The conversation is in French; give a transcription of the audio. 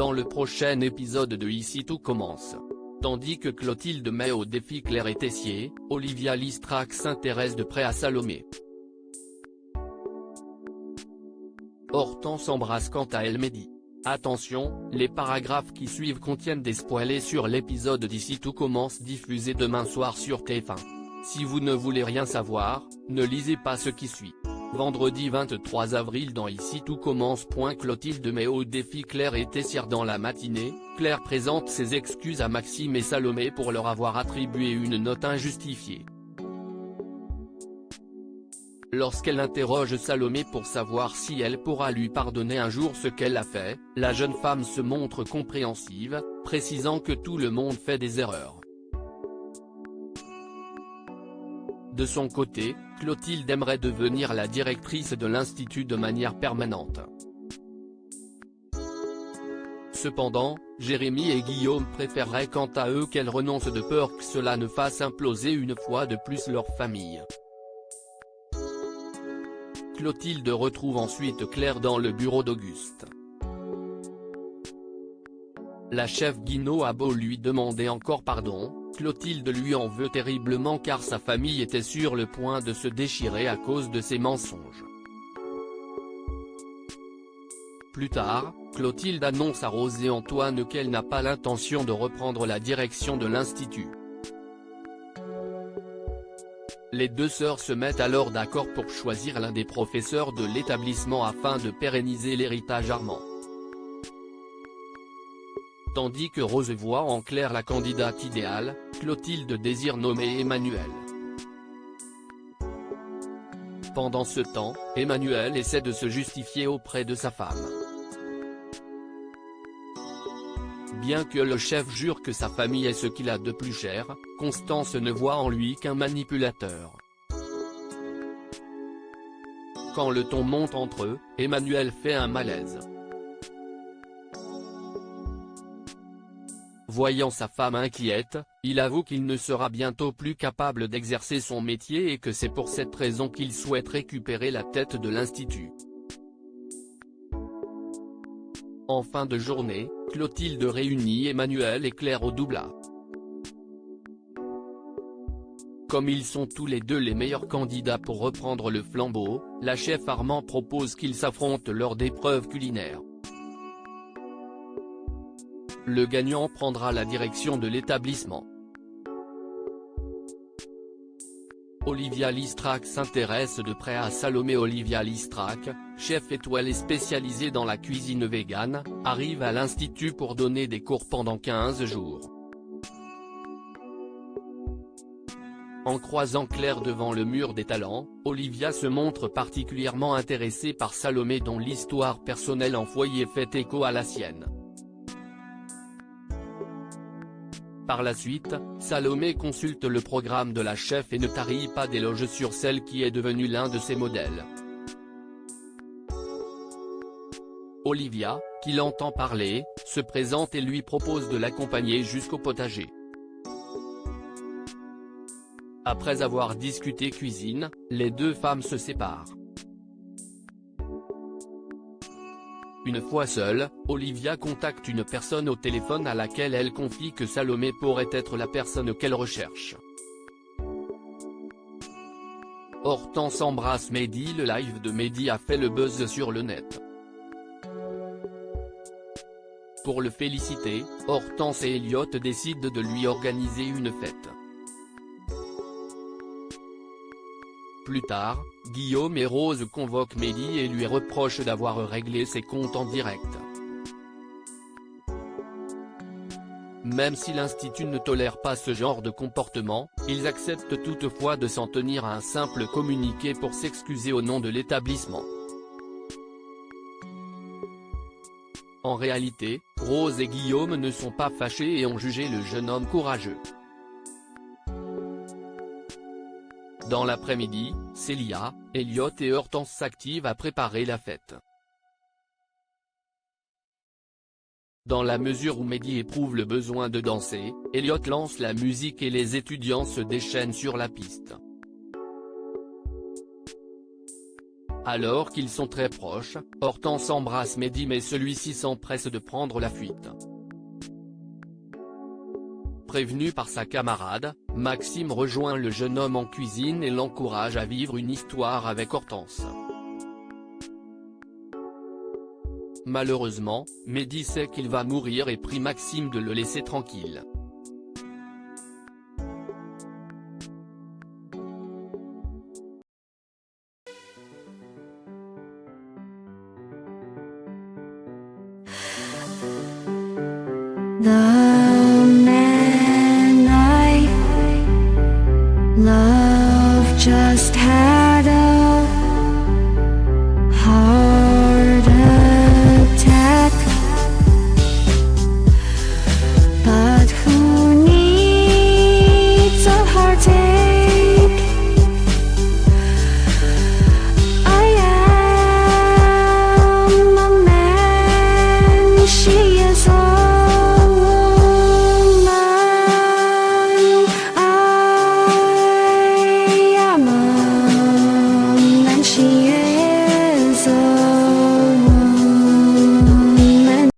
dans le prochain épisode de Ici tout commence. Tandis que Clotilde met au défi Claire et Tessier, Olivia Listrac s'intéresse de près à Salomé. Hortense embrasse quant à elle Mehdi. Attention, les paragraphes qui suivent contiennent des spoilers sur l'épisode d'Ici tout commence diffusé demain soir sur TF1. Si vous ne voulez rien savoir, ne lisez pas ce qui suit. Vendredi 23 avril dans Ici tout commence. Clotilde met au défi Claire et Tessier dans la matinée. Claire présente ses excuses à Maxime et Salomé pour leur avoir attribué une note injustifiée. Lorsqu'elle interroge Salomé pour savoir si elle pourra lui pardonner un jour ce qu'elle a fait, la jeune femme se montre compréhensive, précisant que tout le monde fait des erreurs. De son côté, Clotilde aimerait devenir la directrice de l'institut de manière permanente. Cependant, Jérémy et Guillaume préféreraient quant à eux qu'elle renonce de peur que cela ne fasse imploser une fois de plus leur famille. Clotilde retrouve ensuite Claire dans le bureau d'Auguste. La chef Guinaud a beau lui demander encore pardon, Clotilde lui en veut terriblement car sa famille était sur le point de se déchirer à cause de ses mensonges. Plus tard, Clotilde annonce à Rose et Antoine qu'elle n'a pas l'intention de reprendre la direction de l'institut. Les deux sœurs se mettent alors d'accord pour choisir l'un des professeurs de l'établissement afin de pérenniser l'héritage Armand. Tandis que Rose voit en Claire la candidate idéale, Clotilde désire nommer Emmanuel. Pendant ce temps, Emmanuel essaie de se justifier auprès de sa femme. Bien que le chef jure que sa famille est ce qu'il a de plus cher, Constance ne voit en lui qu'un manipulateur. Quand le ton monte entre eux, Emmanuel fait un malaise. Voyant sa femme inquiète, il avoue qu'il ne sera bientôt plus capable d'exercer son métier et que c'est pour cette raison qu'il souhaite récupérer la tête de l'institut. En fin de journée, Clotilde réunit Emmanuel et Claire au Doubla. Comme ils sont tous les deux les meilleurs candidats pour reprendre le flambeau, la chef Armand propose qu'ils s'affrontent lors d'épreuves culinaires. Le gagnant prendra la direction de l'établissement. Olivia Listrac s'intéresse de près à Salomé. Olivia Listrac, chef étoilée spécialisée dans la cuisine végane, arrive à l'institut pour donner des cours pendant 15 jours. En croisant Claire devant le mur des talents, Olivia se montre particulièrement intéressée par Salomé dont l'histoire personnelle en foyer fait écho à la sienne. Par la suite, Salomé consulte le programme de la chef et ne tarit pas d'éloges sur celle qui est devenue l'un de ses modèles. Olivia, qui l'entend parler, se présente et lui propose de l'accompagner jusqu'au potager. Après avoir discuté cuisine, les deux femmes se séparent. Une fois seule, Olivia contacte une personne au téléphone à laquelle elle confie que Salomé pourrait être la personne qu'elle recherche. Hortense embrasse Mehdi. Le live de Mehdi a fait le buzz sur le net. Pour le féliciter, Hortense et Elliot décident de lui organiser une fête. Plus tard, Guillaume et Rose convoquent Mehdi et lui reprochent d'avoir réglé ses comptes en direct. Même si l'institut ne tolère pas ce genre de comportement, ils acceptent toutefois de s'en tenir à un simple communiqué pour s'excuser au nom de l'établissement. En réalité, Rose et Guillaume ne sont pas fâchés et ont jugé le jeune homme courageux. Dans l'après-midi, Célia, Elliot et Hortense s'activent à préparer la fête. Dans la mesure où Mehdi éprouve le besoin de danser, Elliot lance la musique et les étudiants se déchaînent sur la piste. Alors qu'ils sont très proches, Hortense embrasse Mehdi mais celui-ci s'empresse de prendre la fuite. Prévenu par sa camarade, Maxime rejoint le jeune homme en cuisine et l'encourage à vivre une histoire avec Hortense. Malheureusement, Mehdi sait qu'il va mourir et prie Maxime de le laisser tranquille. The man I love just had a heart